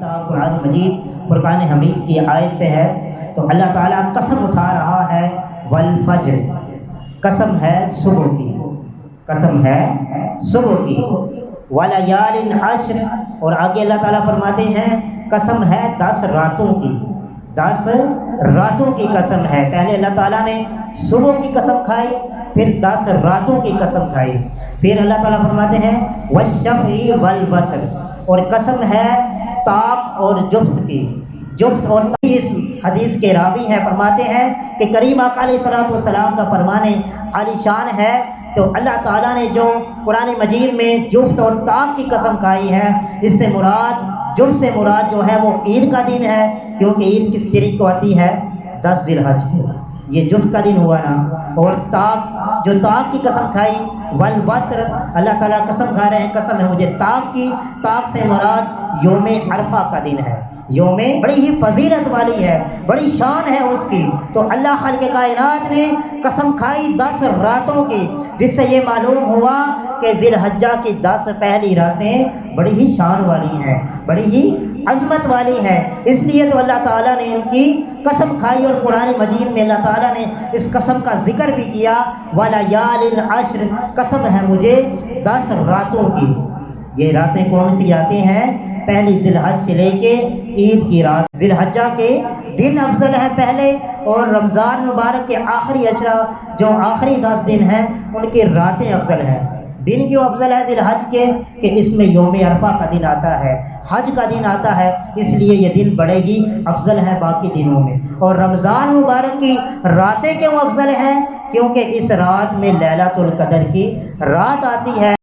किताब कुरान मजीद फुरकान हमीद की आयत है। तो अल्लाह ताला कसम उठा रहा है वल फज्र, कसम है सुबह की, कसम है सुबह की, वलयालिन अश्र, और आगे अल्लाह ताला फरमाते हैं कसम है 10 रातों की, 10 रातों की कसम है। पहले अल्लाह ताला ने सुबह की कसम खाई, फिर 10 रातों की कसम खाई, फिर अल्लाह ताला फरमाते हैं वश्शफ़ी वल वत्र, और कसम है ताक और जुफ्त की, जुफ्त। और इस हदीस के रावी हैं, फरमाते हैं कि करीम आका अलैहिस्सलातु वस्सलाम का फरमाने आलीशान है। तो अल्लाह ताला ने जो कुरान मजीद में जुफ्त और ताक की कसम खाई है, इससे मुराद, जुफ्त से मुराद जो है वो ईद का दिन है, क्योंकि ईद किस तारीख को आती है? 10 ज़िलहज, ये जुफ्त का दिन हुआ ना। और ताक, जो ताक की कसम खाई, वल वत्र, अल्लाह ताला कसम खा रहे हैं, कसम है मुझे ताक की, ताक से मुराद यौम अरफा का दिन है, यौम बड़ी ही फजीलत वाली है, बड़ी शान है उसकी। तो अल्लाह खालिक़ कायनात ने कसम खाई 10 रातों की, जिससे ये मालूम हुआ कि ज़िलहज्जा की 10 पहली रातें बड़ी ही शान वाली हैं, बड़ी ही अज़मत वाली है। इसलिए तो अल्लाह ताला ने इनकी कसम खाई, और कुरान मजीद में अल्लाह ताला ने इस कसम का जिक्र भी किया, वलयालिन अश्र, कसम है मुझे 10 रातों की। ये रातें कौन सी रातें हैं? पहली ज़िलहज से लेके ईद की रात, ज़िलहज्जा के दिन अफजल है पहले, और रमज़ान मुबारक के आखिरी अशरा, जो आखिरी 10 दिन हैं, उनकी रातें अफजल हैं। दिन क्यों अफजल है ज़िलहज के? कि इसमें यौम अरफा का दिन आता है, हज का दिन आता है, इसलिए ये दिन बड़े ही अफजल हैं बाकी दिनों में। और रमज़ान मुबारक की रातें क्यों अफजल हैं? क्योंकि इस रात में लैलतुल क़द्र की रात आती है।